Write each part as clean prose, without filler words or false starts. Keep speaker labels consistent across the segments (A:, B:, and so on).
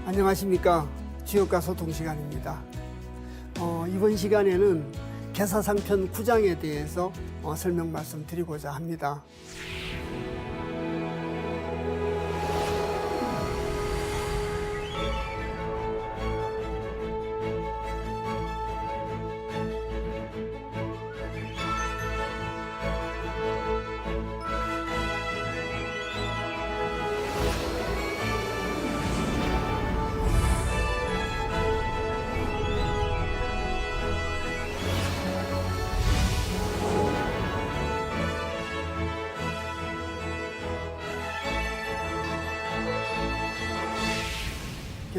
A: 안녕하십니까. 주역과 소통 시간입니다. 이번 시간에는 계사상편 9장에 대해서 설명 말씀드리고자 합니다.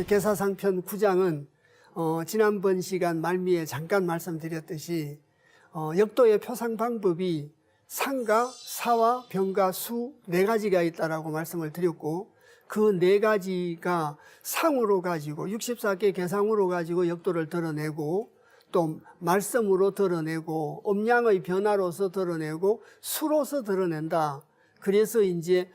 A: 계사상편 9장은 지난번 시간 말미에 잠깐 말씀드렸듯이 역도의 표상 방법이 상가, 사와, 병가, 수 4가지가 있다라고 말씀을 드렸고, 그 4가지가 상으로 가지고 64개 계상으로 가지고 역도를 드러내고, 또 말씀으로 드러내고, 음양의 변화로서 드러내고, 수로서 드러낸다. 그래서 이제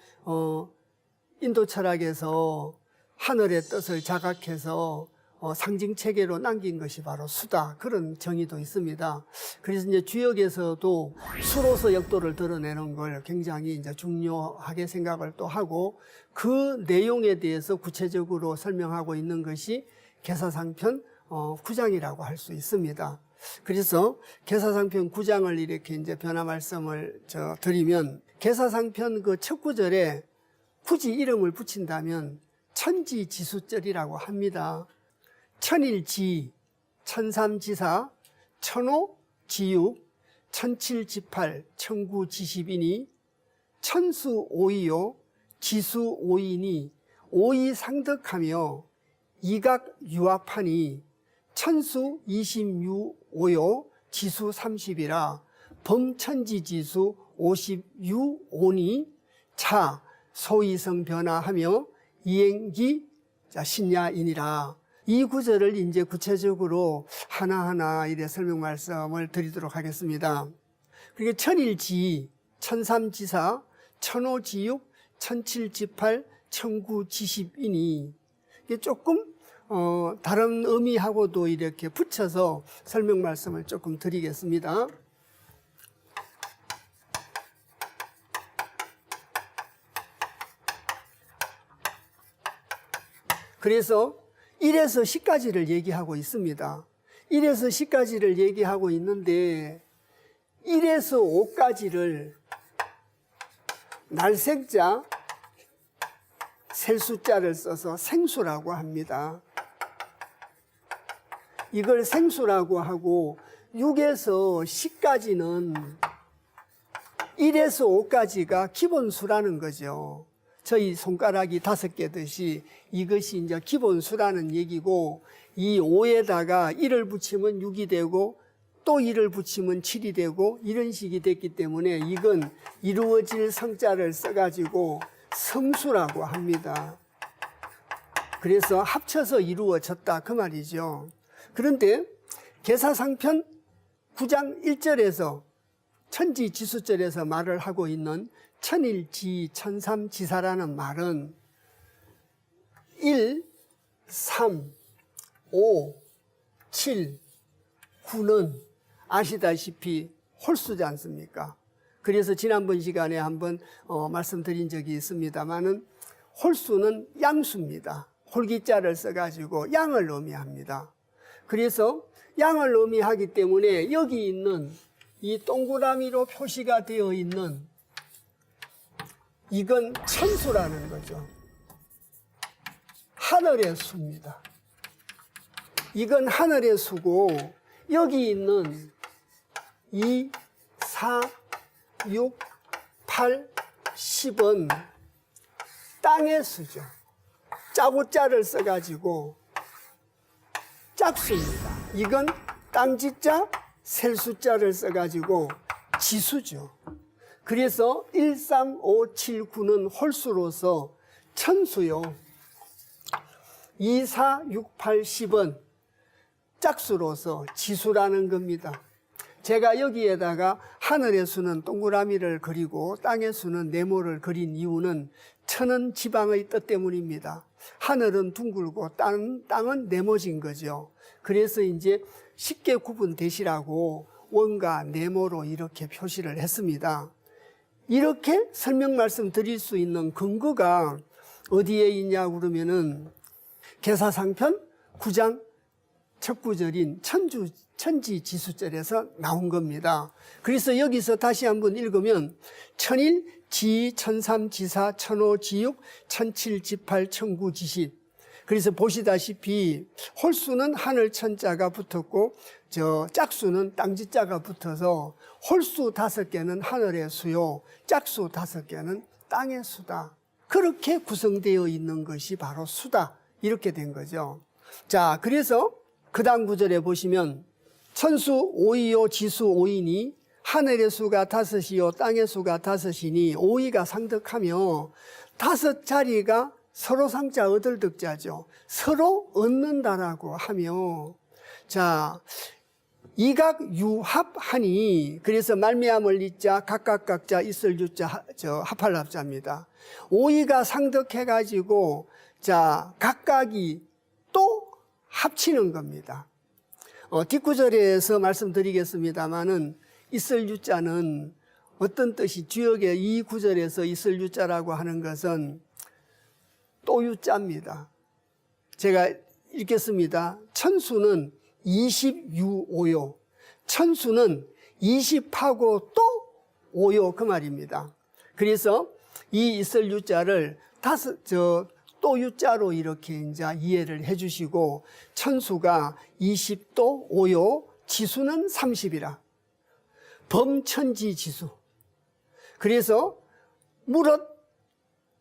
A: 인도 철학에서 하늘의 뜻을 자각해서 상징 체계로 남긴 것이 바로 수다, 그런 정의도 있습니다. 그래서 이제 주역에서도 수로서 역도를 드러내는 걸 굉장히 이제 중요하게 생각을 또 하고, 그 내용에 대해서 구체적으로 설명하고 있는 것이 계사상편 9장이라고 할 수 있습니다. 그래서 계사상편 9장을 이렇게 이제 변화 말씀을 드리면, 계사상편 그 첫 구절에 굳이 이름을 붙인다면 천지지수절이라고 합니다. 천일지, 천삼지사, 천오지육, 천칠지팔, 천구지십이니, 천수오이요, 지수오이니, 오이상득하며 이각유합하니, 천수26오요, 지수30이라 범천지지수 56오니, 차 소이성 변화하며 이행기 신야이니라. 이 구절을 이제 구체적으로 하나하나 이래 설명 말씀을 드리도록 하겠습니다. 그게 천일지, 천삼지사, 천오지육, 천칠지팔, 천구지십이니, 이게 조금 다른 의미하고도 이렇게 붙여서 설명 말씀을 조금 드리겠습니다. 그래서 1에서 10까지를 얘기하고 있습니다. 1에서 10까지를 얘기하고 있는데 1에서 5까지를 날색자, 셀 숫자를 써서 생수라고 합니다. 이걸 생수라고 하고, 6에서 10까지는 1에서 5까지가 기본수라는 거죠. 저희 손가락이 5개듯이 이것이 이제 기본수라는 얘기고, 이 5에다가 1을 붙이면 6이 되고, 또 1을 붙이면 7이 되고, 이런 식이 됐기 때문에 이건 이루어질 성자를 써가지고 성수라고 합니다. 그래서 합쳐서 이루어졌다, 그 말이죠. 그런데 계사상편 9장 1절에서 천지지수절에서 말을 하고 있는 천일지, 천삼지사라는 말은 1, 3, 5, 7, 9는 아시다시피 홀수지 않습니까? 그래서 지난번 시간에 한번 말씀드린 적이 있습니다만은, 홀수는 양수입니다. 홀기자를 써가지고 양을 의미합니다. 그래서 양을 의미하기 때문에 여기 있는 이 동그라미로 표시가 되어 있는 이건 천수라는 거죠. 하늘의 수입니다. 이건 하늘의 수고, 여기 있는 2, 4, 6, 8, 10은 땅의 수죠. 짜고짜를 써가지고 짝수입니다. 이건 땅지자, 셀수자를 써가지고 지수죠. 그래서 1, 3, 5, 7, 9는 홀수로서 천수요. 2, 4, 6, 8, 10은 짝수로서 지수라는 겁니다. 제가 여기에다가 하늘의 수는 동그라미를 그리고 땅의 수는 네모를 그린 이유는 천은 지방의 뜻 때문입니다. 하늘은 둥글고 땅은 네모진 거죠. 그래서 이제 쉽게 구분되시라고 원과 네모로 이렇게 표시를 했습니다. 이렇게 설명 말씀 드릴 수 있는 근거가 어디에 있냐고 그러면은 계사상편 9장 첫 구절인 천지지수절에서 나온 겁니다. 그래서 여기서 다시 한번 읽으면 천일, 지, 천삼, 지사, 천오, 지육, 천칠, 지팔, 천구, 지십. 그래서 보시다시피 홀수는 하늘 천자가 붙었고 짝수는 땅지자가 붙어서 홀수 5개는 하늘의 수요, 짝수 5개는 땅의 수다. 그렇게 구성되어 있는 것이 바로 수다. 이렇게 된 거죠. 자, 그래서 그 다음 구절에 보시면 천수 5이요 지수 5이니 하늘의 수가 5이요 땅의 수가 5이니 5위가 상득하며 5자리가 서로 상자 얻을 득자죠. 서로 얻는다라고 하며 자 이각 유합하니 그래서 말미암을 이자 각각 각자 있을 유자 합할 합자입니다. 5위가 상득해가지고 자 각각이 또 합치는 겁니다. 뒷구절에서 말씀드리겠습니다마는 있을 유자는 어떤 뜻이 주역의 이 구절에서 있을 유자라고 하는 것은 또 유자입니다. 제가 읽겠습니다. 천수는 20유오요. 천수는 20하고 또 5요 그 말입니다. 그래서 이 있을 유자를 또 유자로 이렇게 이제 이해를 해 주시고 천수가 20도 5요 지수는 30이라. 범천지지수. 그래서 무릇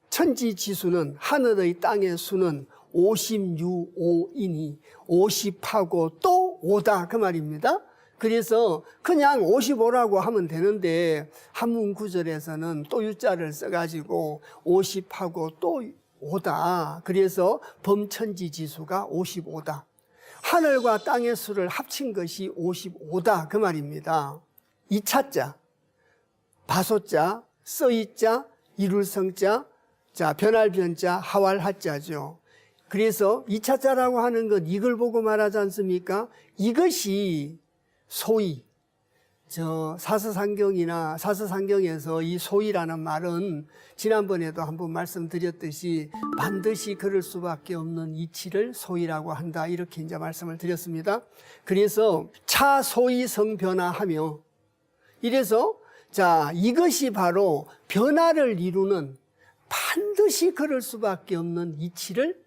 A: 천지지수는 하늘의 땅의 수는 56이니 50하고 또 5다 그 말입니다. 그래서 그냥 55라고 하면 되는데 한문 구절에서는 또 유자를 써가지고 50하고 또 5다. 그래서 범천지지수가 55다. 하늘과 땅의 수를 합친 것이 55다 그 말입니다. 이차자, 바소자, 써이자, 이룰성자, 자, 변할 변자, 하왈 하자죠. 그래서 이차자라고 하는 건 이걸 보고 말하지 않습니까? 이것이 소위 사서상경이나 사서상경에서 이 소위라는 말은 지난번에도 한번 말씀드렸듯이 반드시 그럴 수밖에 없는 이치를 소위라고 한다 이렇게 이제 말씀을 드렸습니다. 그래서 차소위성변화하며 이래서 자 이것이 바로 변화를 이루는 반드시 그럴 수밖에 없는 이치를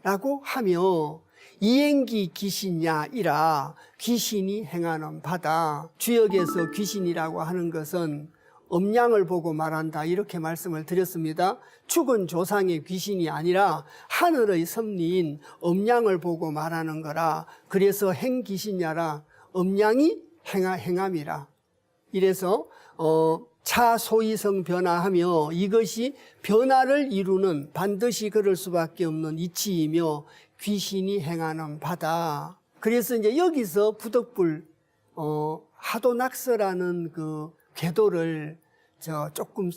A: 라고 하며 이행기 귀신야이라 귀신이 행하는 바다. 주역에서 귀신이라고 하는 것은 음양을 보고 말한다 이렇게 말씀을 드렸습니다. 죽은 조상의 귀신이 아니라 하늘의 섭리인 음양을 보고 말하는 거라. 그래서 행귀신야라 음양이 행함이라. 이래서 차소위성 변화하며 이것이 변화를 이루는 반드시 그럴 수밖에 없는 이치이며 귀신이 행하는 바다. 그래서 이제 여기서 부덕불 하도낙서라는 그 궤도를 조금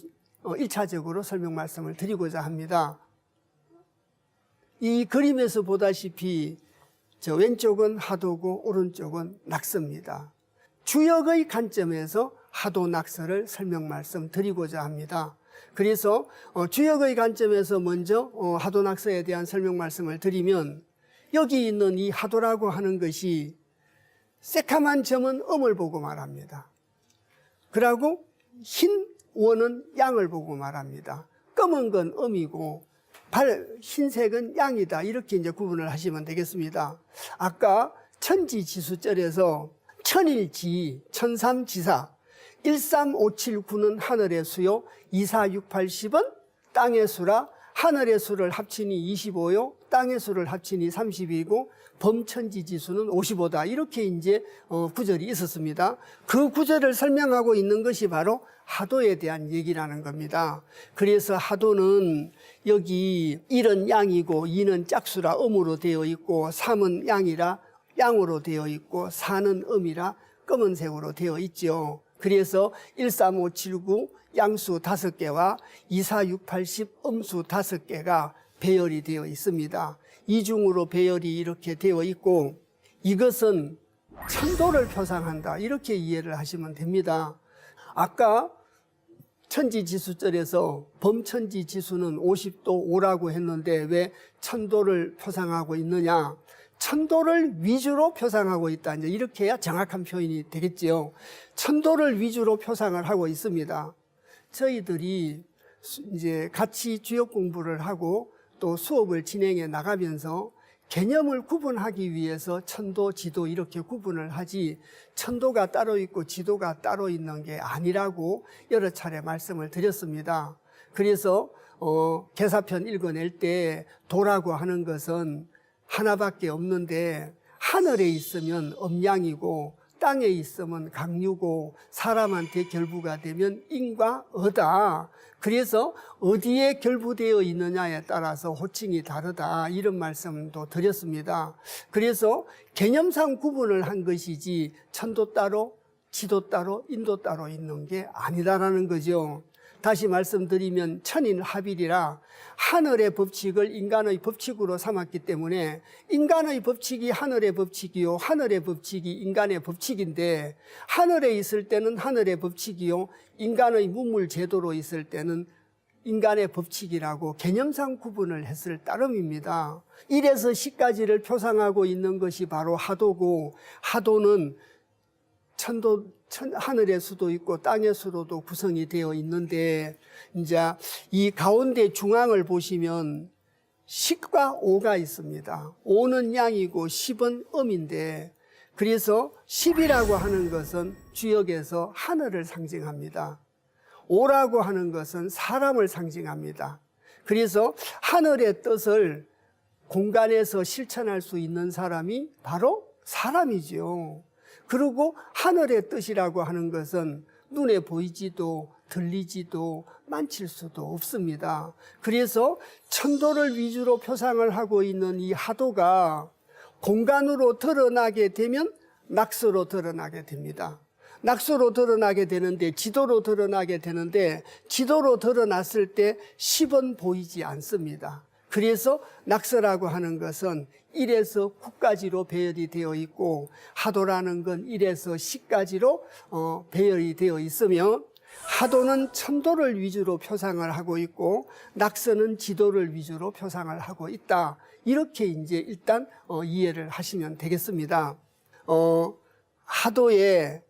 A: 1차적으로 설명 말씀을 드리고자 합니다. 이 그림에서 보다시피 왼쪽은 하도고 오른쪽은 낙서입니다. 주역의 관점에서 하도 낙서를 설명 말씀 드리고자 합니다. 그래서 주역의 관점에서 먼저 하도 낙서에 대한 설명 말씀을 드리면 여기 있는 이 하도라고 하는 것이 새카만 점은 음을 보고 말합니다. 그리고 흰 원은 양을 보고 말합니다. 검은 건 음이고 흰색은 양이다 이렇게 이제 구분을 하시면 되겠습니다. 아까 천지지수절에서 천일지, 천삼지사 13579는 하늘의 수요, 24680은 땅의 수라. 하늘의 수를 합치니 25요, 땅의 수를 합치니 30이고 범천지지수는 55다. 이렇게 이제 구절이 있었습니다. 그 구절을 설명하고 있는 것이 바로 하도에 대한 얘기라는 겁니다. 그래서 하도는 여기 1은 양이고 2는 짝수라 음으로 되어 있고 3은 양이라 양으로 되어 있고 4는 음이라 검은색으로 되어 있죠. 그래서 13579 양수 5개와 24680 음수 5개가 배열이 되어 있습니다. 이중으로 배열이 이렇게 되어 있고 이것은 천도를 표상한다 이렇게 이해를 하시면 됩니다. 아까 천지지수절에서 범천지지수는 50도 5라고 했는데 왜 천도를 표상하고 있느냐? 천도를 위주로 표상하고 있다. 이제 이렇게 해야 정확한 표현이 되겠지요. 천도를 위주로 표상을 하고 있습니다. 저희들이 이제 같이 주역 공부를 하고 또 수업을 진행해 나가면서 개념을 구분하기 위해서 천도, 지도 이렇게 구분을 하지 천도가 따로 있고 지도가 따로 있는 게 아니라고 여러 차례 말씀을 드렸습니다. 그래서 개사편 읽어낼 때 도라고 하는 것은 하나밖에 없는데 하늘에 있으면 음양이고 땅에 있으면 강유고 사람한테 결부가 되면 인과 어다. 그래서 어디에 결부되어 있느냐에 따라서 호칭이 다르다 이런 말씀도 드렸습니다. 그래서 개념상 구분을 한 것이지 천도 따로 지도 따로 인도 따로 있는 게 아니다라는 거죠. 다시 말씀드리면 천인합일이라 하늘의 법칙을 인간의 법칙으로 삼았기 때문에 인간의 법칙이 하늘의 법칙이요 하늘의 법칙이 인간의 법칙인데 하늘에 있을 때는 하늘의 법칙이요 인간의 문물 제도로 있을 때는 인간의 법칙이라고 개념상 구분을 했을 따름입니다. 1에서 10까지를 표상하고 있는 것이 바로 하도고 하도는 하늘의 수도 있고 땅의 수로도 구성이 되어 있는데 이제 이 가운데 중앙을 보시면 10과 5가 있습니다. 5는 양이고 10은 음인데 그래서 10이라고 하는 것은 주역에서 하늘을 상징합니다. 5라고 하는 것은 사람을 상징합니다. 그래서 하늘의 뜻을 공간에서 실천할 수 있는 사람이 바로 사람이죠. 그리고 하늘의 뜻이라고 하는 것은 눈에 보이지도 들리지도 만질 수도 없습니다. 그래서 천도를 위주로 표상을 하고 있는 이 하도가 공간으로 드러나게 되면 낙서로 드러나게 됩니다. 낙서로 드러나게 되는데 지도로 드러나게 되는데 지도로 드러났을 때 10은 보이지 않습니다. 그래서 낙서라고 하는 것은 1에서 9까지로 배열이 되어 있고 하도라는 건 1에서 10까지로 배열이 되어 있으며 하도는 천도를 위주로 표상을 하고 있고 낙서는 지도를 위주로 표상을 하고 있다. 이렇게 이제 일단 이해를 하시면 되겠습니다. 하도에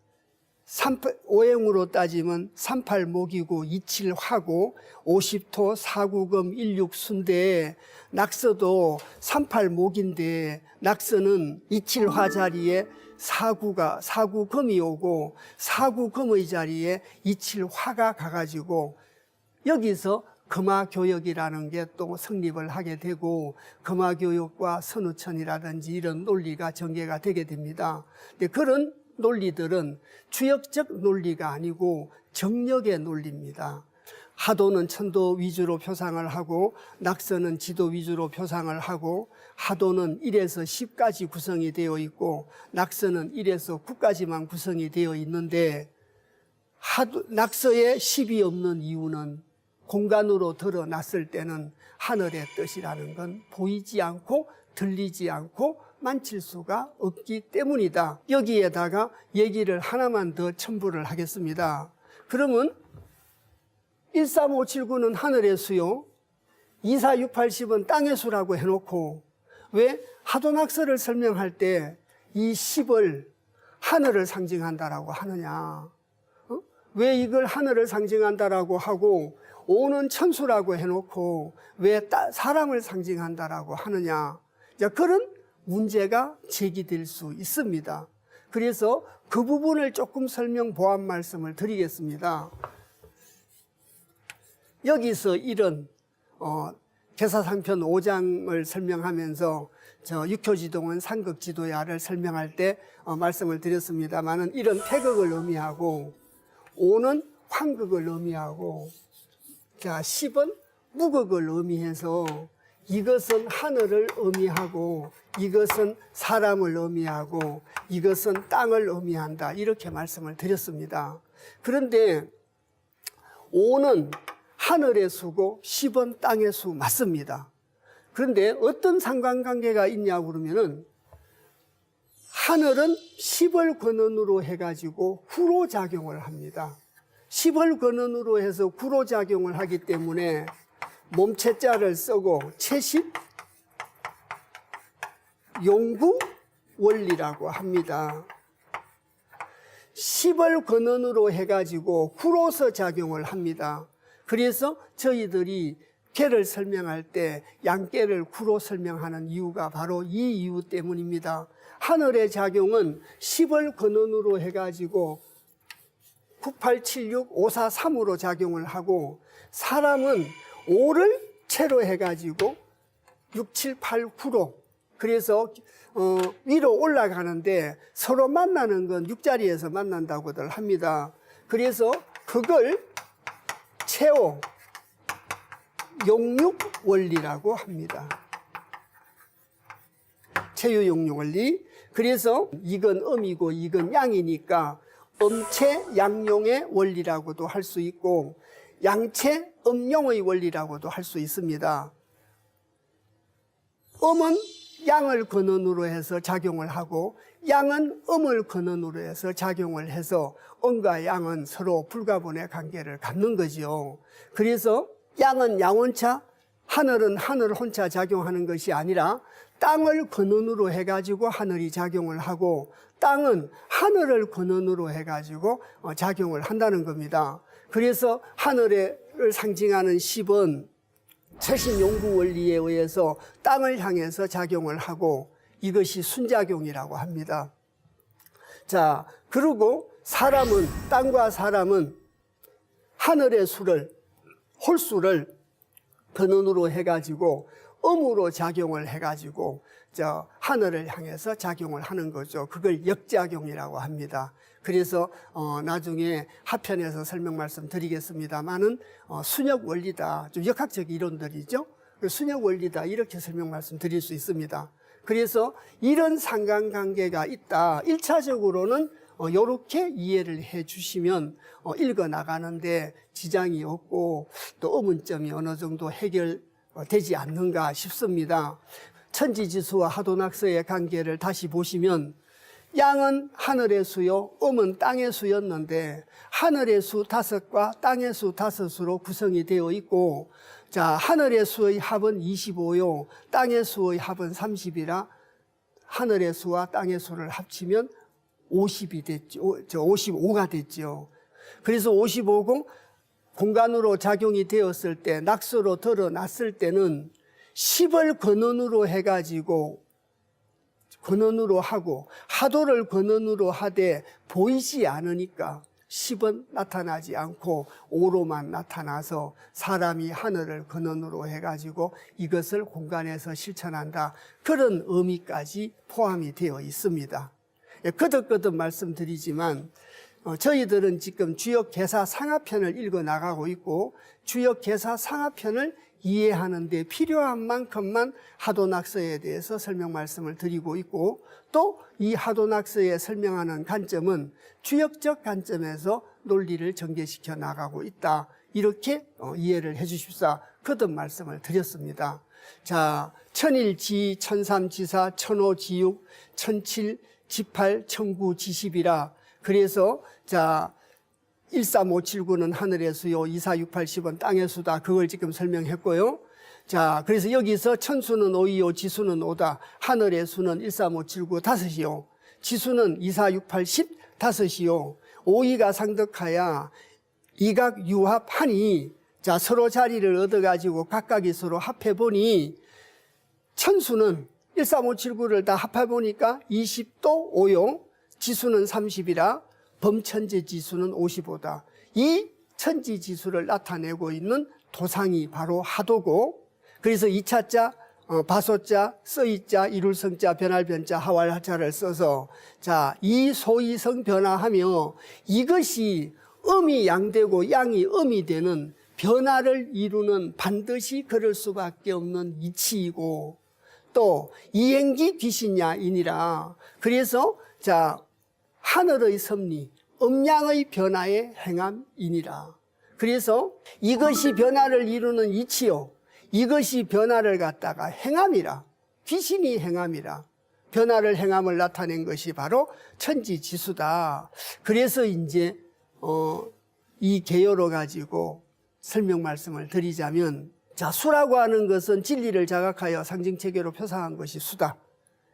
A: 오행으로 따지면 38목이고 27화고 50토 4구금 16순대 낙서도 38목인데 낙서는 27화 자리에 4구금이 오고 4구금의 자리에 27화가 가가지고 여기서 금화교역이라는 게 또 성립을 하게 되고 금화교역과 선우천이라든지 이런 논리가 전개가 되게 됩니다. 근데 그런 논리들은 주역적 논리가 아니고 정력의 논리입니다. 하도는 천도 위주로 표상을 하고 낙서는 지도 위주로 표상을 하고 하도는 1에서 10까지 구성이 되어 있고 낙서는 1에서 9까지만 구성이 되어 있는데 낙서에 10이 없는 이유는 공간으로 드러났을 때는 하늘의 뜻이라는 건 보이지 않고 들리지 않고 만질 수가 없기 때문이다. 여기에다가 얘기를 하나만 더 첨부를 하겠습니다. 그러면 13579는 하늘의 수요 24680은 땅의 수라고 해놓고 왜 하도낙서를 설명할 때 이 10을 하늘을 상징한다라고 하느냐? 왜 이걸 하늘을 상징한다라고 하고 5는 천수라고 해놓고 왜 사람을 상징한다라고 하느냐? 그런 문제가 제기될 수 있습니다. 그래서 그 부분을 조금 설명 보완 말씀을 드리겠습니다. 여기서 이런 개사상편 5장을 설명하면서 육효지동은 상극지도야를 설명할 때 말씀을 드렸습니다만은 이런 태극을 의미하고 5는 황극을 의미하고 10은 무극을 의미해서 이것은 하늘을 의미하고 이것은 사람을 의미하고 이것은 땅을 의미한다 이렇게 말씀을 드렸습니다. 그런데 5는 하늘의 수고 10은 땅의 수 맞습니다. 그런데 어떤 상관관계가 있냐고 그러면은 하늘은 10을 근원으로 해가지고 구로작용을 합니다. 10을 근원으로 해서 구로작용을 하기 때문에 몸체자를 쓰고 채십 용구 원리라고 합니다. 10을 근원으로 해가지고 구로서 작용을 합니다. 그래서 저희들이 깨를 설명할 때 양깨를 구로 설명하는 이유가 바로 이 이유 때문입니다. 하늘의 작용은 10을 근원으로 해가지고 9876, 543으로 작용을 하고 사람은 5를 채로 해가지고 6789로 그래서 위로 올라가는데 서로 만나는 건 6자리에서 만난다고들 합니다. 그래서 그걸 채오 용육 원리라고 합니다. 채유 용육 원리. 그래서 이건 음이고 이건 양이니까 음채 양용의 원리라고도 할 수 있고 양채 음용의 원리라고도 할 수 있습니다. 음은 양을 근원으로 해서 작용을 하고 양은 음을 근원으로 해서 작용을 해서 음과 양은 서로 불가분의 관계를 갖는 거죠. 그래서 양은 양원차, 하늘은 하늘 혼자 작용하는 것이 아니라 땅을 근원으로 해가지고 하늘이 작용을 하고 땅은 하늘을 근원으로 해가지고 작용을 한다는 겁니다. 그래서 하늘을 상징하는 10은 최신용구 원리에 의해서 땅을 향해서 작용을 하고 이것이 순작용이라고 합니다. 자, 그리고 사람은, 땅과 사람은 하늘의 수를, 홀수를 근원으로 해가지고 음으로 작용을 해가지고 하늘을 향해서 작용을 하는 거죠. 그걸 역작용이라고 합니다. 그래서 나중에 하편에서 설명 말씀 드리겠습니다만은 순역 원리다. 좀 역학적 이론들이죠. 순역 원리다. 이렇게 설명 말씀 드릴 수 있습니다. 그래서 이런 상관관계가 있다. 1차적으로는 이렇게 이해를 해 주시면 읽어 나가는데 지장이 없고 또 의문점이 어느 정도 해결되지 않는가 싶습니다. 천지지수와 하도낙서의 관계를 다시 보시면 양은 하늘의 수요, 음은 땅의 수였는데 하늘의 수 5과 땅의 수 5수로 구성이 되어 있고 자, 하늘의 수의 합은 25요, 땅의 수의 합은 30이라 하늘의 수와 땅의 수를 합치면 50이 됐죠. 55가 됐죠. 그래서 55고 공간으로 작용이 되었을 때 낙서로 드러났을 때는 10을 근원으로 해가지고 근원으로 하고 하도를 근원으로 하되 보이지 않으니까 10은 나타나지 않고 5로만 나타나서 사람이 하늘을 근원으로 해가지고 이것을 공간에서 실천한다. 그런 의미까지 포함이 되어 있습니다. 거듭거듭 말씀드리지만 저희들은 지금 주역개사 상하편을 읽어 나가고 있고 주역개사 상하편을 이해하는 데 필요한 만큼만 하도낙서에 대해서 설명 말씀을 드리고 있고 또 이 하도낙서에 설명하는 관점은 주역적 관점에서 논리를 전개시켜 나가고 있다. 이렇게 이해를 해 주십사 거듭 말씀을 드렸습니다. 자, 천일지, 천삼지사, 천오지육, 천칠, 지팔, 천구, 지십이라 그래서 자 13579는 하늘의 수요, 24680은 땅의 수다. 그걸 지금 설명했고요. 자, 그래서 여기서 천수는 5이요, 지수는 5다. 하늘의 수는 13579, 5이요. 지수는 24680, 5이요. 5이가 상득하야 이각 유합하니 자, 서로 자리를 얻어가지고 각각이 서로 합해보니 천수는 13579를 다 합해보니까 20도 5요. 지수는 30이라 범천지 지수는 55다. 이 천지 지수를 나타내고 있는 도상이 바로 하도고 그래서 2차자, 바소자, 써이자, 이룰성자, 변할변자, 하왈하자를 써서 자, 이 소이성 변화하며 이것이 음이 양되고 양이 음이 되는 변화를 이루는 반드시 그럴 수밖에 없는 이치이고 또 이행기 귀신야이니라. 그래서 자 하늘의 섭리, 음양의 변화의 행함이니라. 그래서 이것이 변화를 이루는 이치요, 이것이 변화를 갖다가 행함이라. 귀신이 행함이라. 변화를 행함을 나타낸 것이 바로 천지지수다. 그래서 이제 이 개요로 가지고 설명 말씀을 드리자면, 자, 수라고 하는 것은 진리를 자각하여 상징체계로 표상한 것이 수다.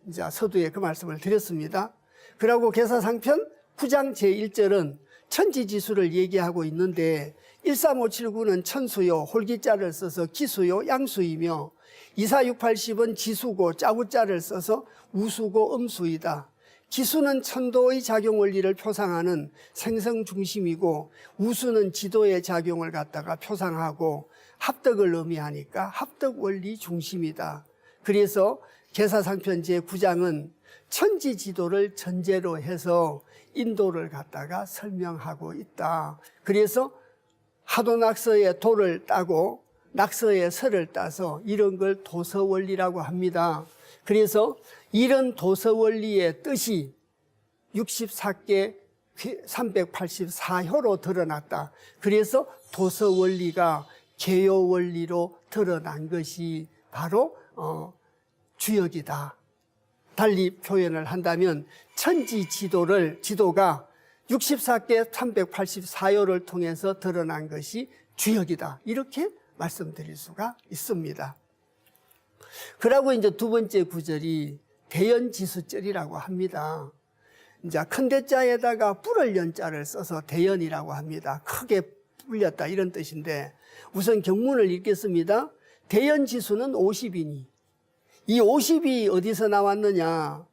A: 이제 서두에 그 말씀을 드렸습니다. 그리고 계사상편 9장 제1절은 천지지수를 얘기하고 있는데, 13579는 천수요, 홀기자를 써서 기수요, 양수이며 24680은 지수고 짜구자를 써서 우수고 음수이다. 기수는 천도의 작용 원리를 표상하는 생성 중심이고, 우수는 지도의 작용을 갖다가 표상하고 합덕을 의미하니까 합덕 원리 중심이다. 그래서 계사상편 제9장은 천지지도를 전제로 해서 인도를 갖다가 설명하고 있다. 그래서 하도낙서의 도를 따고 낙서의 서를 따서 이런 걸 도서원리라고 합니다. 그래서 이런 도서원리의 뜻이 64개 384효로 드러났다. 그래서 도서원리가 개요원리로 드러난 것이 바로 주역이다. 달리 표현을 한다면 지도가 64개 384효를 통해서 드러난 것이 주역이다. 이렇게 말씀드릴 수가 있습니다. 그러고 이제 두 번째 구절이 대연지수절이라고 합니다. 이제 큰 대자에다가 뿔을 연자를 써서 대연이라고 합니다. 크게 불렸다 이런 뜻인데, 우선 경문을 읽겠습니다. 대연지수는 50이니, 이 50이 어디서 나왔느냐?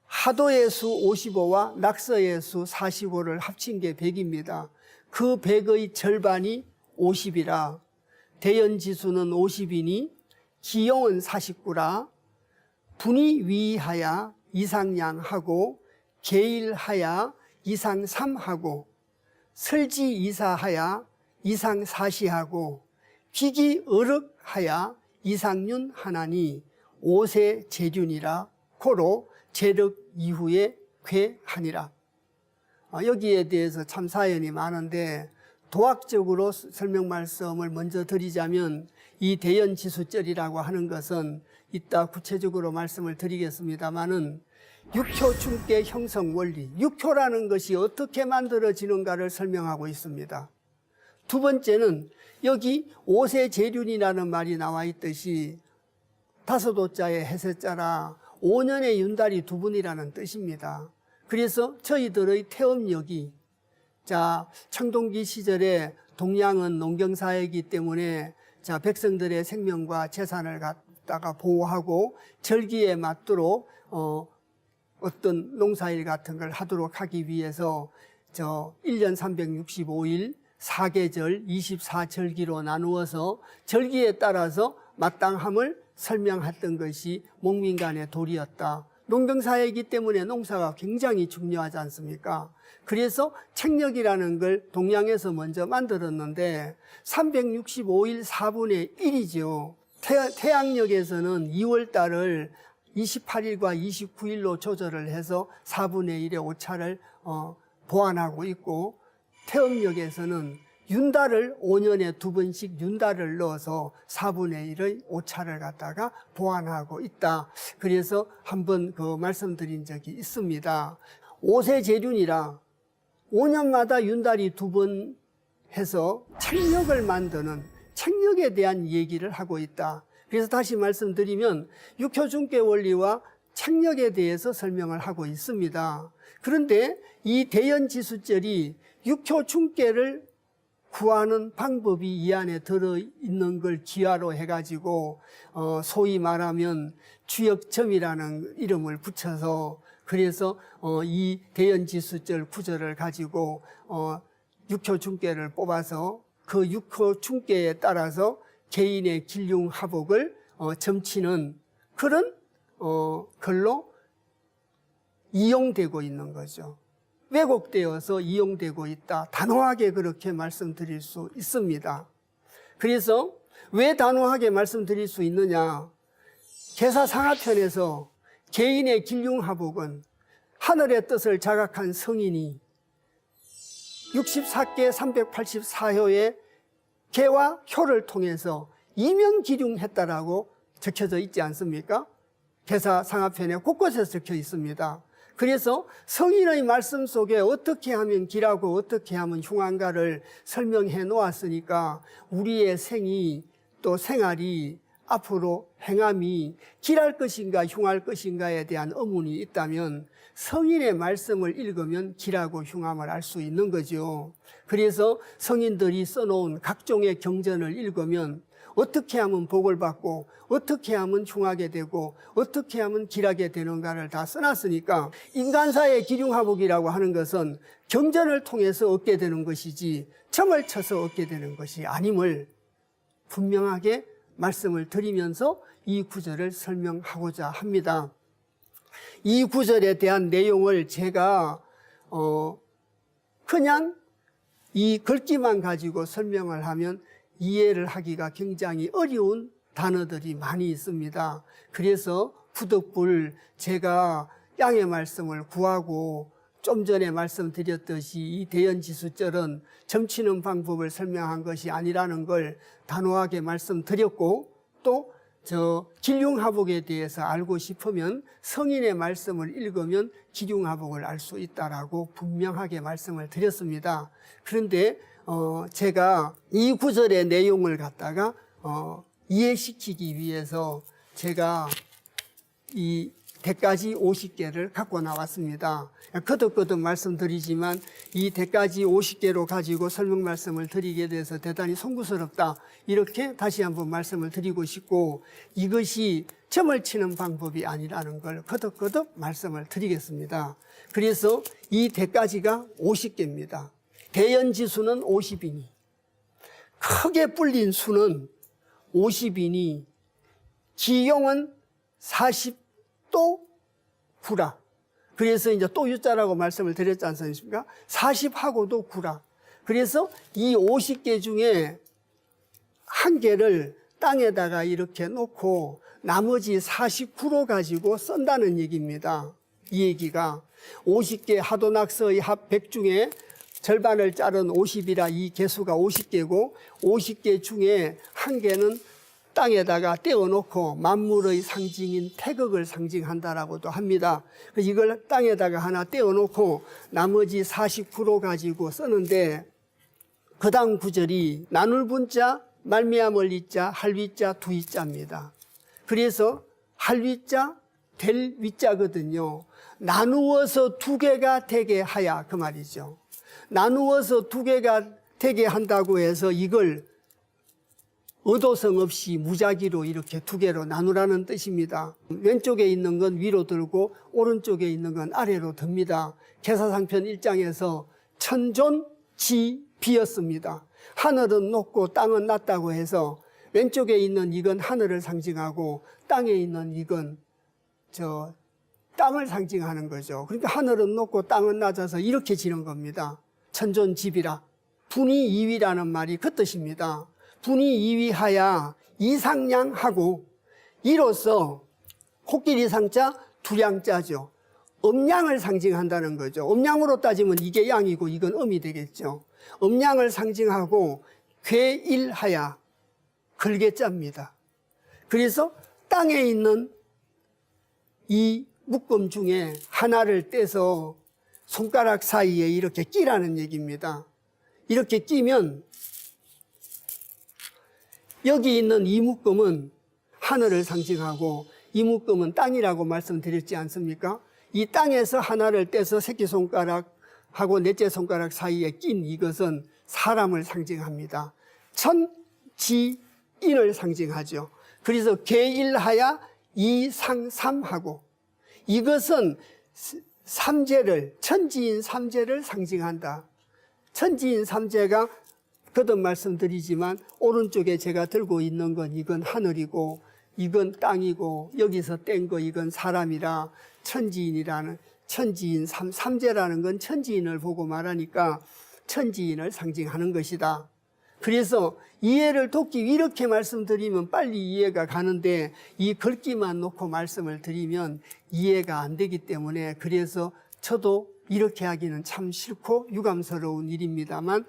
A: 하도의 수 55와 낙서의 수 45를 합친 게 100입니다. 그 100의 절반이 50이라 대연지수는 50이니 기용은 49라 분이 위하야 이상양하고 계일하야 이상삼하고 설지이사하야 이상사시하고 귀기어륵하야 이상윤하나니 오세 제륜이라 고로 제륵 이후에 괴하니라. 여기에 대해서 참 사연이 많은데 도학적으로 설명 말씀을 먼저 드리자면, 이 대연지수절이라고 하는 것은 이따 구체적으로 말씀을 드리겠습니다마는 육효 충계 형성 원리, 육효라는 것이 어떻게 만들어지는가를 설명하고 있습니다. 두 번째는 여기 오세 제륜이라는 말이 나와 있듯이 다섯오자의 해세자라 5년의 윤달이 두 분이라는 뜻입니다. 그래서 저희들의 태음력이, 자, 청동기 시절에 동양은 농경사회이기 때문에 자, 백성들의 생명과 재산을 갖다가 보호하고 절기에 맞도록 어떤 농사일 같은 걸 하도록 하기 위해서 1년 365일 4계절 24절기로 나누어서 절기에 따라서 마땅함을 설명했던 것이 목민간의 도리였다. 농경사회이기 때문에 농사가 굉장히 중요하지 않습니까? 그래서 책력이라는 걸 동양에서 먼저 만들었는데 365일 4분의 1이죠. 태양력에서는 2월 달을 28일과 29일로 조절을 해서 4분의 1의 오차를 보완하고 있고, 태음력에서는 윤달을 5년에 2번씩 윤달을 넣어서 4분의 1의 오차를 갖다가 보완하고 있다. 그래서 한번 그 말씀드린 적이 있습니다. 오세제륜이라 5년마다 윤달이 2번 해서 책력을 만드는 책력에 대한 얘기를 하고 있다. 그래서 다시 말씀드리면 육효중계 원리와 책력에 대해서 설명을 하고 있습니다. 그런데 이 대연지수절이 육효중계를 구하는 방법이 이 안에 들어있는 걸 기화로 해가지고 소위 말하면 주역점이라는 이름을 붙여서, 그래서 이 대연지수절 구절을 가지고 육효중계를 뽑아서 그 육효중계에 따라서 개인의 길흉하복을 점치는 그런 걸로 이용되고 있는 거죠. 왜곡되어서 이용되고 있다. 단호하게 그렇게 말씀드릴 수 있습니다. 그래서 왜 단호하게 말씀드릴 수 있느냐? 계사상하편에서 개인의 길흉하복은 하늘의 뜻을 자각한 성인이 64개 384호의 개와 효를 통해서 이면기륭했다라고 적혀져 있지 않습니까? 개사 상하편에 곳곳에 적혀 있습니다. 그래서 성인의 말씀 속에 어떻게 하면 기라고 어떻게 하면 흉한가를 설명해 놓았으니까 우리의 생이 또 생활이 앞으로 행함이 길할 것인가 흉할 것인가에 대한 의문이 있다면 성인의 말씀을 읽으면 길하고 흉함을 알 수 있는 거죠. 그래서 성인들이 써놓은 각종의 경전을 읽으면 어떻게 하면 복을 받고 어떻게 하면 흉하게 되고 어떻게 하면 길하게 되는가를 다 써놨으니까 인간사의 기륭화복이라고 하는 것은 경전을 통해서 얻게 되는 것이지 점을 쳐서 얻게 되는 것이 아님을 분명하게 말씀을 드리면서 이 구절을 설명하고자 합니다. 이 구절에 대한 내용을 제가 그냥 이 글귀만 가지고 설명을 하면 이해를 하기가 굉장히 어려운 단어들이 많이 있습니다. 그래서 부득불 제가 양의 말씀을 구하고 좀 전에 말씀드렸듯이 이 대연지수절은 점치는 방법을 설명한 것이 아니라는 걸 단호하게 말씀드렸고 또 기륭화복에 대해서 알고 싶으면 성인의 말씀을 읽으면 기륭화복을 알 수 있다라고 분명하게 말씀을 드렸습니다. 그런데 제가 이 구절의 내용을 갖다가 이해시키기 위해서 제가 이 대가지 50개를 갖고 나왔습니다. 거듭거듭 말씀드리지만 이 대가지 50개로 가지고 설명 말씀을 드리게 돼서 대단히 송구스럽다. 이렇게 다시 한번 말씀을 드리고 싶고 이것이 점을 치는 방법이 아니라는 걸 거듭거듭 말씀을 드리겠습니다. 그래서 이 대가지가 50개입니다. 대연지수는 50이니 크게 불린 수는 50이니 기용은 40도 구라. 그래서 이제 또 유자라고 말씀을 드렸지 않습니까? 40하고도 구라. 그래서 이 50개 중에 한 개를 땅에다가 이렇게 놓고 나머지 49로 가지고 쓴다는 얘기입니다. 이 얘기가 50개 하도낙서의 합 100 중에 절반을 자른 50이라 이 개수가 50개고 50개 중에 한 개는 땅에다가 떼어놓고 만물의 상징인 태극을 상징한다라고도 합니다. 이걸 땅에다가 하나 떼어놓고 나머지 49로 가지고 쓰는데 그 다음 구절이 나눌 분자, 말미암을 이자, 할위자, 두이자입니다. 그래서 할위자, 될 위자거든요. 나누어서 두 개가 되게 하야 그 말이죠. 나누어서 두 개가 되게 한다고 해서 이걸 의도성 없이 무작위로 이렇게 두 개로 나누라는 뜻입니다. 왼쪽에 있는 건 위로 들고 오른쪽에 있는 건 아래로 듭니다. 계사상편 1장에서 천존지비였습니다. 하늘은 높고 땅은 낮다고 해서 왼쪽에 있는 이건 하늘을 상징하고 땅에 있는 이건 땅을 상징하는 거죠. 그러니까 하늘은 높고 땅은 낮아서 이렇게 지는 겁니다. 천존지비라. 분이 이위라는 말이 그 뜻입니다. 분이 이위하야 이상량하고 이로써 코끼리 상자 두량자죠. 음양을 상징한다는 거죠. 음양으로 따지면 이게 양이고 이건 음이 되겠죠. 음양을 상징하고 괴일하야 걸개자입니다. 그래서 땅에 있는 이 묶음 중에 하나를 떼서 손가락 사이에 이렇게 끼라는 얘기입니다. 이렇게 끼면 여기 있는 이 묶음은 하늘을 상징하고 이 묶음은 땅이라고 말씀드렸지 않습니까? 이 땅에서 하나를 떼서 새끼손가락하고 넷째 손가락 사이에 낀 이것은 사람을 상징합니다. 천지인을 상징하죠. 그래서 개일하야 이상삼하고 이것은 삼재를 천지인 삼재를 상징한다. 천지인 삼재가 거듭 말씀드리지만 오른쪽에 제가 들고 있는 건 이건 하늘이고 이건 땅이고 여기서 뗀 거 이건 사람이라 천지인이라는 천지인 삼재라는 건 천지인을 보고 말하니까 천지인을 상징하는 것이다. 그래서 이해를 돕기 이렇게 말씀드리면 빨리 이해가 가는데 이 글귀만 놓고 말씀을 드리면 이해가 안 되기 때문에 그래서 저도 이렇게 하기는 참 싫고 유감스러운 일입니다만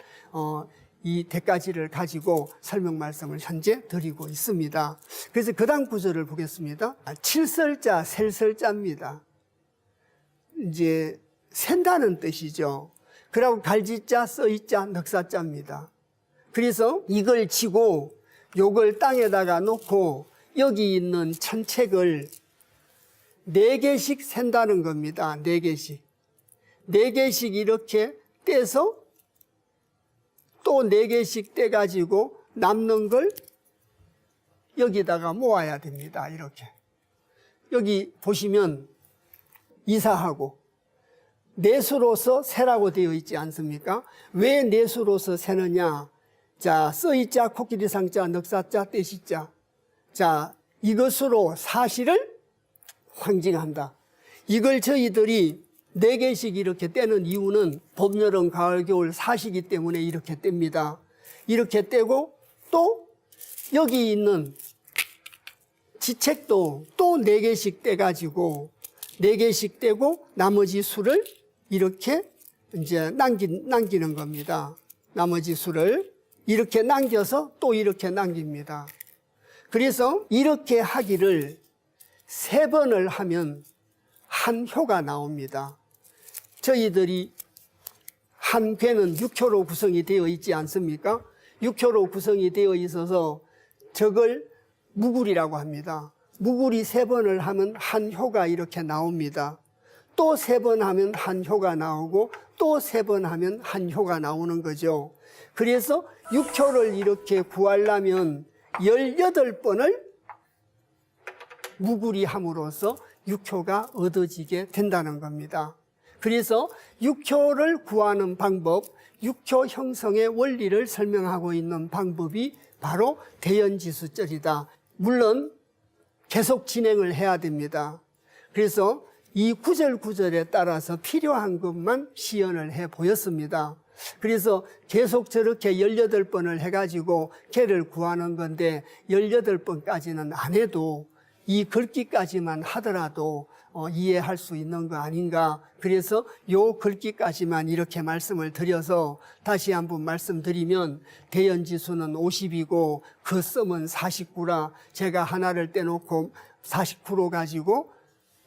A: 이 대가지를 가지고 설명 말씀을 현재 드리고 있습니다. 그래서 그 다음 구절을 보겠습니다. 칠설자, 셀설자입니다. 이제 센다는 뜻이죠. 그리고 갈지자, 써이자, 넉사자입니다. 그래서 이걸 치고 요걸 땅에다가 놓고 여기 있는 천책을 4개씩 센다는 겁니다. 4개씩. 4개씩 이렇게 떼서 또 4개씩 떼가지고 남는 걸 여기다가 모아야 됩니다. 이렇게. 여기 보시면 이사하고 내수로서 세라고 되어 있지 않습니까? 왜 내수로서 세느냐? 자, 써이자, 코끼리상자, 넉사자, 떼시자. 자, 이것으로 사실을 상징한다. 이걸 저희들이 4개씩 이렇게 떼는 이유는 봄, 여름, 가을, 겨울 사시기 때문에 이렇게 뗍니다. 이렇게 떼고 또 여기 있는 지책도 또 4개씩 떼가지고 4개씩 떼고 나머지 수를 이렇게 이제 남기는 겁니다. 나머지 수를 이렇게 남겨서 또 이렇게 남깁니다. 그래서 이렇게 하기를 3번을 하면 한 효가 나옵니다. 저희들이 한 괴는 6효로 구성이 되어 있지 않습니까? 6효로 구성이 되어 있어서 저걸 무굴이라고 합니다. 무굴이 3번을 하면 한 효가 이렇게 나옵니다. 또 3번 하면 한 효가 나오고 또 3번 하면 한 효가 나오는 거죠. 그래서 6효를 이렇게 구하려면 18번을 무굴이 함으로써 6효가 얻어지게 된다는 겁니다. 그래서 6효를 구하는 방법, 6효 형성의 원리를 설명하고 있는 방법이 바로 대연지수절이다. 물론 계속 진행을 해야 됩니다. 그래서 이 구절구절에 따라서 필요한 것만 시연을 해 보였습니다. 그래서 계속 저렇게 18번을 해가지고 개를 구하는 건데 18번까지는 안 해도 이 글귀까지만 하더라도 이해할 수 있는 거 아닌가. 그래서 요 글귀까지만 이렇게 말씀을 드려서 다시 한번 말씀드리면 대연지수는 50이고 그 썸은 49라 제가 하나를 떼놓고 49로 가지고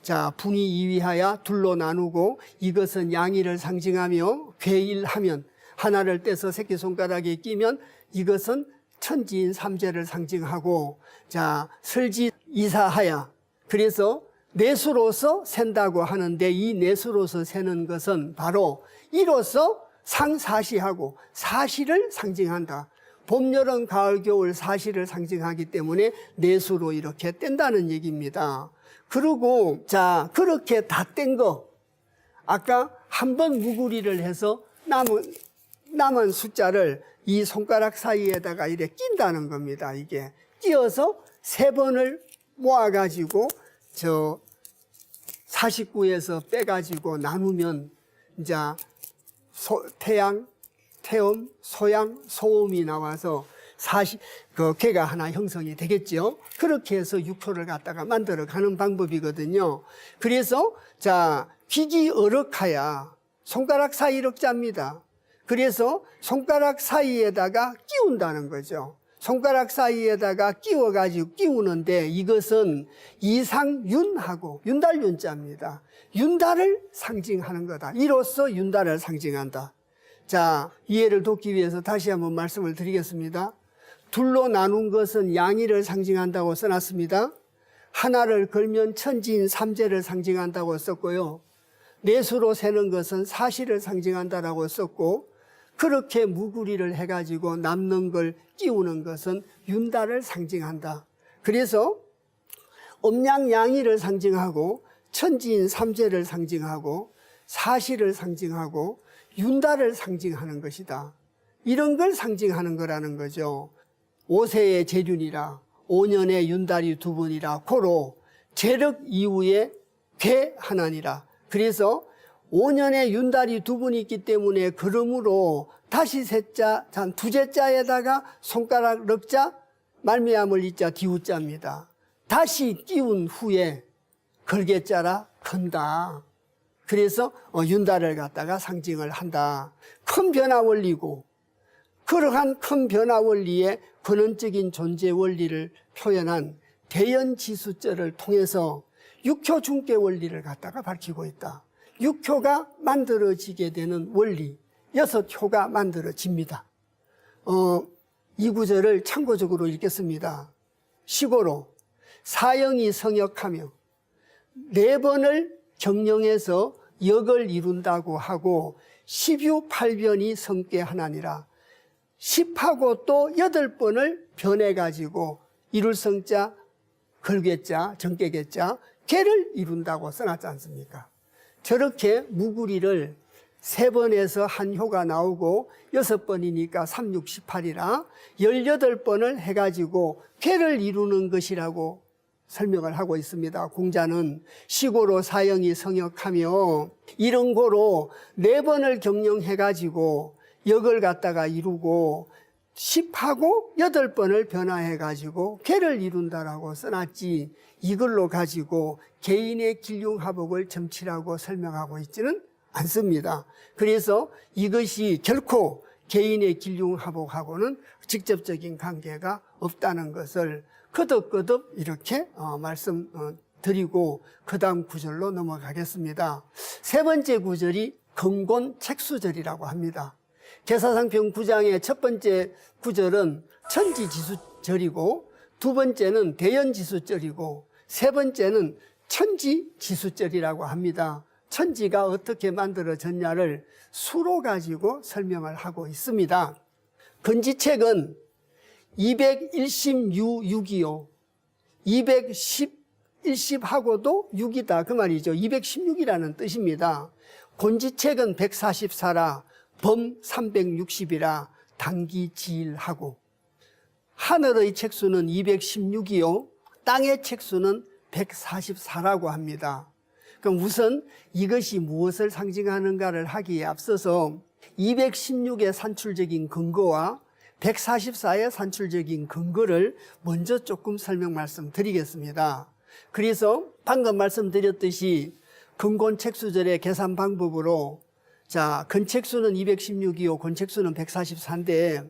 A: 자 분이 이위하여 둘로 나누고 이것은 양의를 상징하며 괴일하면 하나를 떼서 새끼손가락에 끼면 이것은 천지인 삼재를 상징하고 자 설지 이사하야 그래서 내수로서 센다고 하는데 이 내수로서 세는 것은 바로 이로써 상사시하고 사시를 상징한다. 봄, 여름, 가을, 겨울 사시를 상징하기 때문에 내수로 이렇게 뗀다는 얘기입니다. 그리고 자 그렇게 다 뗀 거 아까 한 번 무구리를 해서 남은 숫자를 이 손가락 사이에다가 이렇게 낀다는 겁니다. 이게 끼어서 3번을 모아가지고 저 49에서 빼가지고 나누면 이제 태양, 태음, 소양, 소음이 나와서 그 개가 하나 형성이 되겠죠. 그렇게 해서 6효를 갖다가 만들어 가는 방법이거든요. 그래서 자 귀기 어럭하야 손가락 사이 럭자입니다. 그래서 손가락 사이에다가 끼운다는 거죠. 손가락 사이에다가 끼워가지고 끼우는데 이것은 이상윤하고 윤달윤자입니다. 윤달을 상징하는 거다. 이로써 윤달을 상징한다. 자, 이해를 돕기 위해서 다시 한번 말씀을 드리겠습니다. 둘로 나눈 것은 양의를 상징한다고 써놨습니다. 하나를 걸면 천지인 삼재를 상징한다고 썼고요. 내수로 세는 것은 사실을 상징한다라고 썼고 그렇게 무구리를 해가지고 남는 걸 끼우는 것은 윤달을 상징한다. 그래서 엄양양의를 상징하고 천지인 삼재를 상징하고 사실을 상징하고 윤달을 상징하는 것이다. 이런 걸 상징하는 거라는 거죠. 5세의 재륜이라 5년의 윤달이 2번이라 고로 재력 이후에 괴 하나니라. 그래서 5년에 윤달이 2번이 있기 때문에 그러므로 다시 셋자, 두제자에다가 손가락 럭자, 말미암을 이자 디우자입니다. 다시 끼운 후에 걸개자라 건다. 그래서 윤달을 갖다가 상징을 한다. 큰 변화 원리고 그러한 큰 변화 원리의 근원적인 존재 원리를 표현한 대연지수절을 통해서 육효 중계 원리를 갖다가 밝히고 있다. 육효가 만들어지게 되는 원리, 6효가 만들어집니다. 이 구절을 참고적으로 읽겠습니다. 시고로 사형이 성역하며 4번을 경영해서 역을 이룬다고 하고 10유 8변이 성께 하나니라. 10하고 또 8번을 변해가지고 이룰 성자, 걸괴자, 정계괴자, 개를 이룬다고 써놨지 않습니까? 저렇게 무구리를 3번에서 한 효가 나오고 6번이니까 3, 6, 18이라 18번을 해가지고 개를 이루는 것이라고 설명을 하고 있습니다. 공자는 시고로 사형이 성역하며 이런 고로 4번을 경영해가지고 역을 갖다가 이루고 10하고 8번을 변화해가지고 개를 이룬다라고 써놨지 이걸로 가지고 개인의 길흉화복을 점치라고 설명하고 있지는 않습니다. 그래서 이것이 결코 개인의 길흉화복하고는 직접적인 관계가 없다는 것을 거듭거듭 이렇게 말씀드리고 그 다음 구절로 넘어가겠습니다. 3번째 구절이 근곤책수절이라고 합니다. 계사상평 9장의 첫 번째 구절은 천지지수절이고 두 번째는 대연지수절이고 세 번째는 천지지수절이라고 합니다. 천지가 어떻게 만들어졌냐를 수로 가지고 설명을 하고 있습니다. 건지책은 216이요. 210하고도 6이다 그 말이죠. 216이라는 뜻입니다. 곤지책은 144라 범 360이라 단기지일하고 하늘의 책수는 216이요. 땅의 책수는 144라고 합니다. 그럼 우선 이것이 무엇을 상징하는가를 하기에 앞서서 216의 산출적인 근거와 144의 산출적인 근거를 먼저 조금 설명 말씀드리겠습니다. 그래서 방금 말씀드렸듯이 근곤책수절의 계산 방법으로 자, 근책수는 216이요, 곤책수는 144인데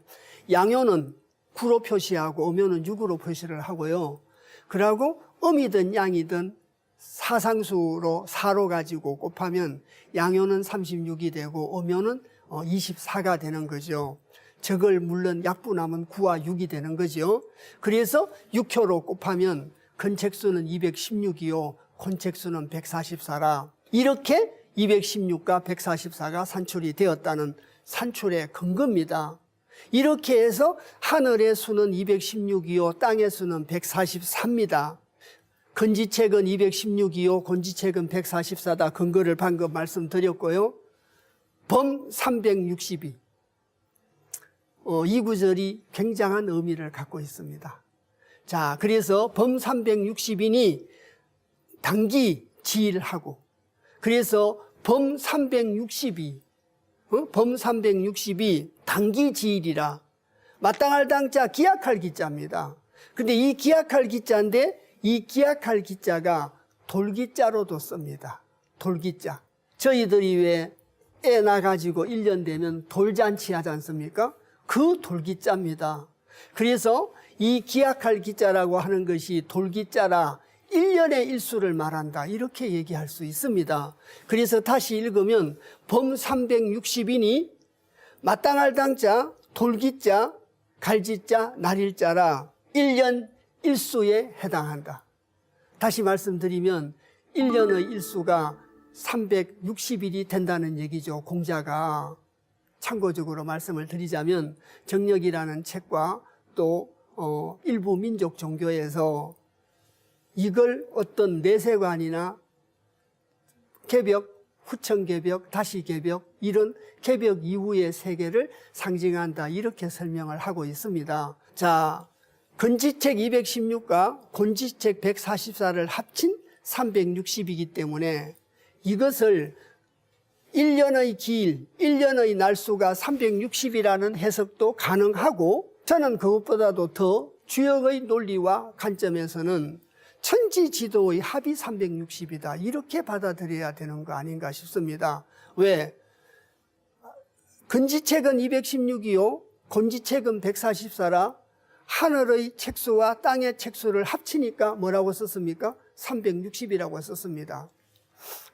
A: 양요는 9로 표시하고 음요는 6으로 표시를 하고요. 그러고 음이든 양이든 사상수로 4로 가지고 곱하면 양요는 36이 되고 음요는 24가 되는 거죠. 저걸 물론 약분하면 9와 6이 되는 거죠. 그래서 6효로 곱하면 근책수는 216이요, 곤책수는 144라. 이렇게 216과 144가 산출이 되었다는 산출의 근거입니다. 이렇게 해서 하늘의 수는 216이요, 땅의 수는 144입니다. 근지책은 216이요, 곤지책은 144다. 근거를 방금 말씀드렸고요. 범 362. 이 구절이 굉장한 의미를 갖고 있습니다. 자, 그래서 범 360이니 단기 지일하고 그래서 범 360이 범 360이 단기 지일이라 마땅할 당자 기약할 기자입니다. 근데 이 기약할 기자인데 이 기약할 기자가 돌기자로도 씁니다. 돌기자. 저희들이 왜 애 낳아가지고 1년 되면 돌잔치 하지 않습니까? 그 돌기자입니다. 그래서 이 기약할 기자라고 하는 것이 돌기자라 1년의 일수를 말한다 이렇게 얘기할 수 있습니다. 그래서 다시 읽으면 범 360이니 마땅할 당자, 돌기자, 갈지자, 날일자라 1년 일수에 해당한다. 다시 말씀드리면 1년의 일수가 360일이 된다는 얘기죠. 공자가. 참고적으로 말씀을 드리자면 정력이라는 책과 또 일부 민족 종교에서 이걸 어떤 내세관이나 개벽, 후천개벽, 다시개벽 이런 개벽 이후의 세계를 상징한다 이렇게 설명을 하고 있습니다. 자, 근지책 216과 곤지책 144를 합친 360이기 때문에 이것을 1년의 기일, 1년의 날수가 360이라는 해석도 가능하고 저는 그것보다도 더 주역의 논리와 관점에서는 천지지도의 합이 360이다. 이렇게 받아들여야 되는 거 아닌가 싶습니다. 왜? 근지책은 216이요. 곤지책은 144라 하늘의 책수와 땅의 책수를 합치니까 뭐라고 썼습니까? 360이라고 썼습니다.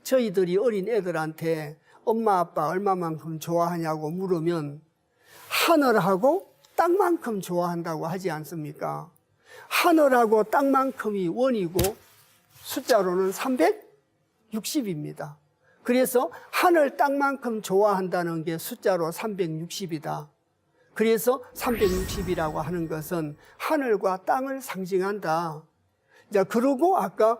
A: 저희들이 어린 애들한테 엄마 아빠 얼마만큼 좋아하냐고 물으면 하늘하고 땅만큼 좋아한다고 하지 않습니까? 하늘하고 땅만큼이 원이고 숫자로는 360입니다. 그래서 하늘 땅만큼 좋아한다는 게 숫자로 360이다. 그래서 360이라고 하는 것은 하늘과 땅을 상징한다. 자, 그리고 아까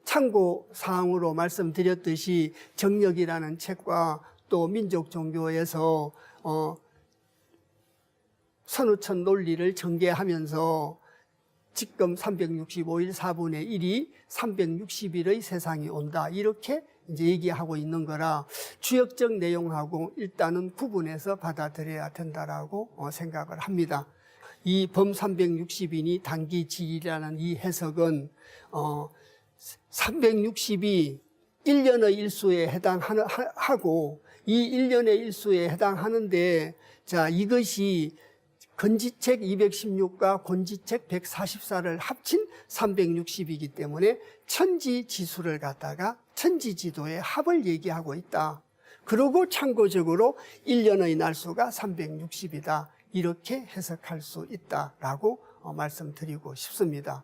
A: 참고 사항으로 말씀드렸듯이 정력이라는 책과 또 민족 종교에서 선우천 논리를 전개하면서 지금 365일 4분의 1이 360일의 세상이 온다. 이렇게 이제 얘기하고 있는 거라 주역적 내용하고 일단은 구분해서 받아들여야 된다라고 생각을 합니다. 이 범 360인이 단기지일이라는 이 해석은 360이 1년의 일수에 해당하고 이 1년의 일수에 해당하는데 자 이것이 건지책 216과 곤지책 144를 합친 360이기 때문에 천지지수를 갖다가 천지지도의 합을 얘기하고 있다. 그리고 참고적으로 1년의 날수가 360이다. 이렇게 해석할 수 있다라고 말씀드리고 싶습니다.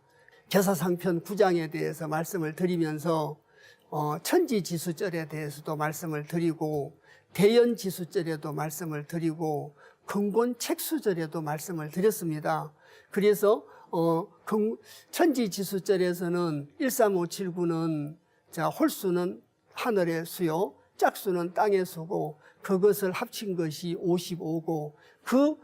A: 계사상편 9장에 대해서 말씀을 드리면서 천지지수절에 대해서도 말씀을 드리고 대연지수절에도 말씀을 드리고 근곤책수절에도 말씀을 드렸습니다. 그래서 천지지수절에서는 13579는 자 홀수는 하늘의 수요, 짝수는 땅의 수고 그것을 합친 것이 55고 그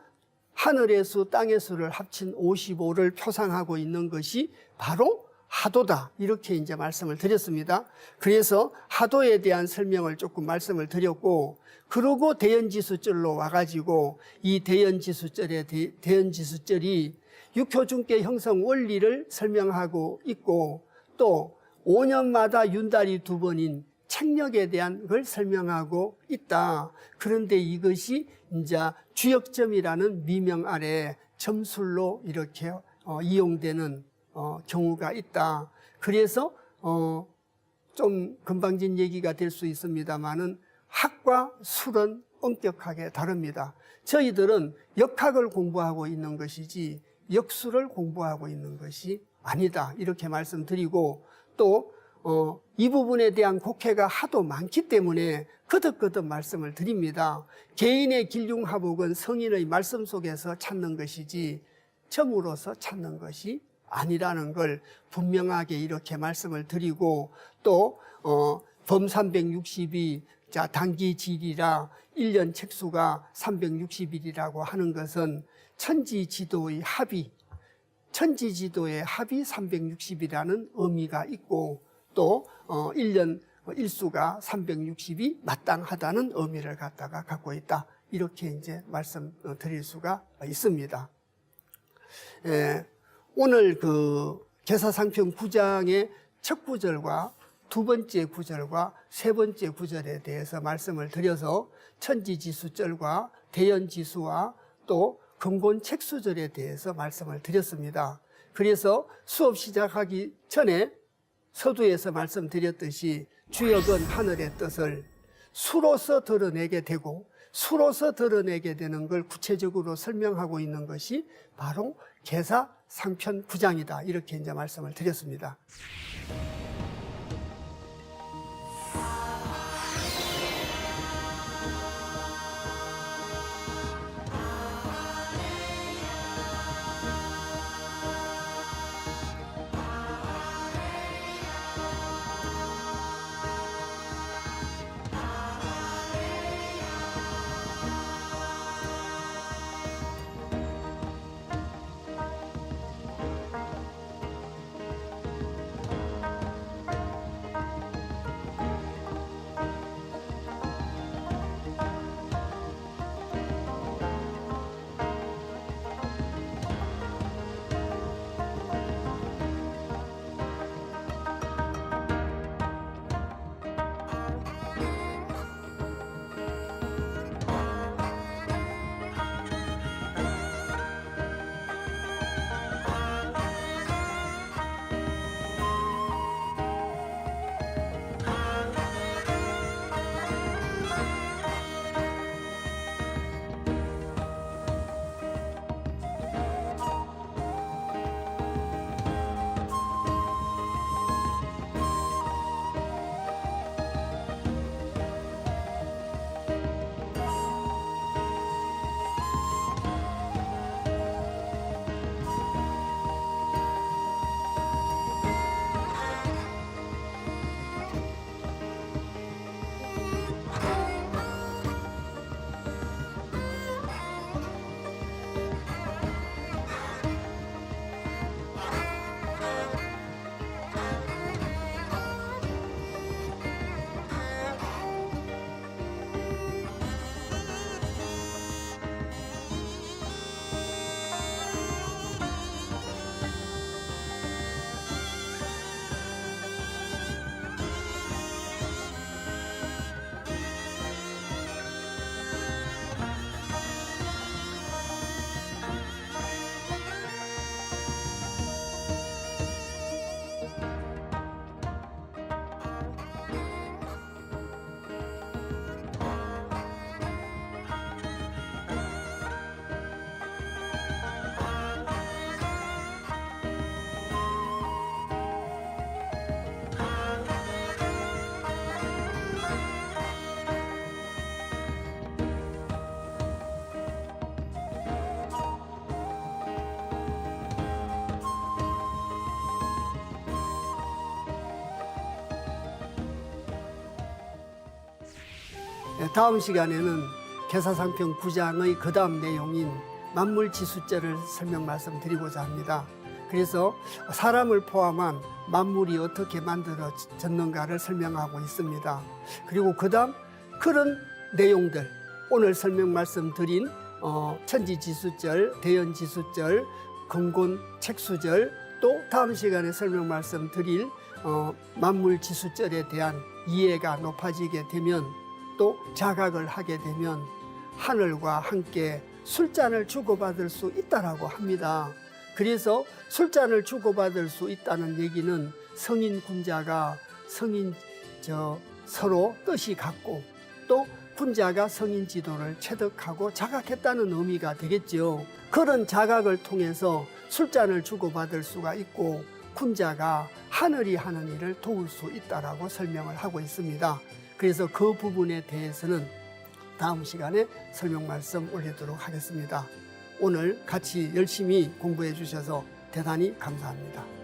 A: 하늘의 수, 땅의 수를 합친 55를 표상하고 있는 것이 바로 하도다. 이렇게 이제 말씀을 드렸습니다. 그래서 하도에 대한 설명을 조금 말씀을 드렸고, 그러고 대연지수절로 와가지고 이 대연지수절이 육효중계 형성 원리를 설명하고 있고 또 5년마다 윤달이 2번인 책력에 대한 걸 설명하고 있다. 그런데 이것이 이제 주역점이라는 미명 아래 점술로 이렇게 이용되는 경우가 있다. 그래서 좀 금방진 얘기가 될 수 있습니다만은 학과 술은 엄격하게 다릅니다. 저희들은 역학을 공부하고 있는 것이지 역술을 공부하고 있는 것이 아니다. 이렇게 말씀드리고 또 이 부분에 대한 곡해가 하도 많기 때문에 거듭거듭 말씀을 드립니다. 개인의 길융하복은 성인의 말씀 속에서 찾는 것이지 점으로서 찾는 것이 아니라는 걸 분명하게 이렇게 말씀을 드리고 또 범 360이 자 단기지리라 1년 책수가 360일이라고 하는 것은 천지지도의 합이 360이라는 의미가 있고 또 1년 일수가 360이 마땅하다는 의미를 갖고 있다. 이렇게 이제 말씀드릴 수가 있습니다. 오늘 그 계사상편 9장의 첫 구절과 두 번째 구절과 세 번째 구절에 대해서 말씀을 드려서 천지지수절과 대연지수와 또 근곤책수절에 대해서 말씀을 드렸습니다. 그래서 수업 시작하기 전에 서두에서 말씀드렸듯이 주역은 하늘의 뜻을 수로서 드러내게 되고 수로서 드러내게 되는 걸 구체적으로 설명하고 있는 것이 바로 계사상편 9장이다. 이렇게 이제 말씀을 드렸습니다. 다음 시간에는 계사상평 9장의 그 다음 내용인 만물지수절을 설명 말씀드리고자 합니다. 그래서 사람을 포함한 만물이 어떻게 만들어졌는가를 설명하고 있습니다. 그리고 그 다음 그런 내용들, 오늘 설명 말씀드린 천지지수절, 대연지수절, 근곤책수절, 또 다음 시간에 설명 말씀드릴 만물지수절에 대한 이해가 높아지게 되면, 또 자각을 하게 되면 하늘과 함께 술잔을 주고받을 수 있다라고 합니다. 그래서 술잔을 주고받을 수 있다는 얘기는 성인 군자가 서로 뜻이 같고, 또 군자가 성인 지도를 체득하고 자각했다는 의미가 되겠죠. 그런 자각을 통해서 술잔을 주고받을 수가 있고, 군자가 하늘이 하는 일을 도울 수 있다라고 설명을 하고 있습니다. 그래서 그 부분에 대해서는 다음 시간에 설명 말씀 올리도록 하겠습니다. 오늘 같이 열심히 공부해 주셔서 대단히 감사합니다.